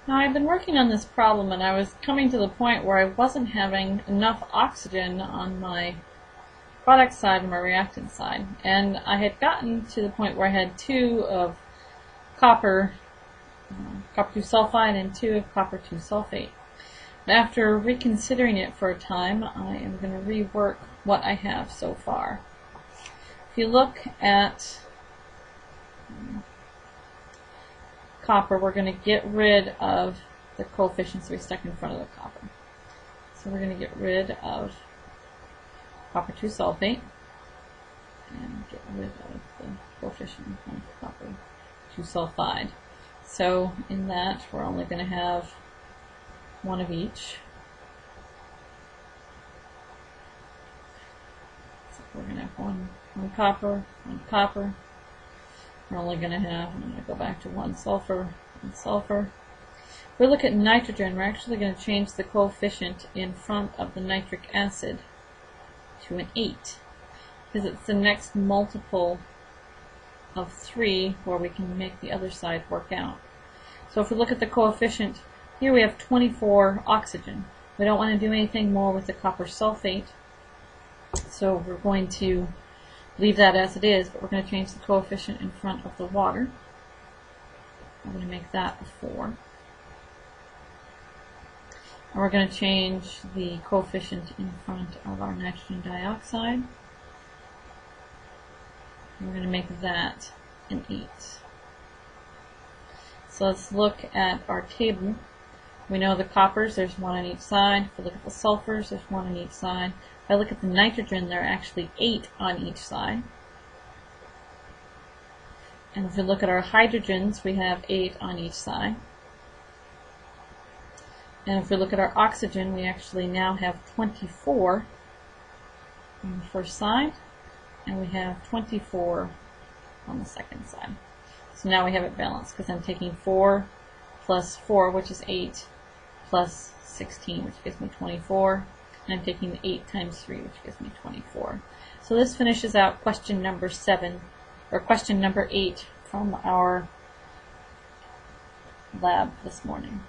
Now I've been working on this problem and I was coming to the point where I wasn't having enough oxygen on my product side and my reactant side. And I had gotten to the point where I had 2 of copper 2 sulfide and 2 of copper 2 sulfate. After reconsidering it for a time, I am going to rework what I have so far. If you look at copper, we're going to get rid of the coefficients we stuck in front of the copper. So we're going to get rid of copper 2 sulfate and get rid of the coefficient of copper 2 sulfide. So in that, we're only going to have 1 of each. So we're going to have one copper, 1 copper. We're only going to have, I'm going to go back to 1 sulfur, 1 sulfur. If we look at nitrogen, we're actually going to change the coefficient in front of the nitric acid to an 8, because it's the next multiple of 3 where we can make the other side work out. So if we look at the coefficient, here we have 24 oxygen. We don't want to do anything more with the copper sulfate, so we're going to leave that as it is, but we're going to change the coefficient in front of the water. I'm going to make that a 4. And we're going to change the coefficient in front of our nitrogen dioxide. And we're going to make that an 8. So let's look at our table. We know the coppers, there's 1 on each side. If we look at the sulfurs, there's 1 on each side. If I look at the nitrogen, there are actually 8 on each side. And if we look at our hydrogens, we have 8 on each side. And if we look at our oxygen, we actually now have 24 on the first side, and we have 24 on the second side. So now we have it balanced, because I'm taking 4 plus 4, which is 8, plus 16, which gives me 24. And I'm taking the 8 times 3, which gives me 24. So this finishes out question number 7, or question number 8 from our lab this morning.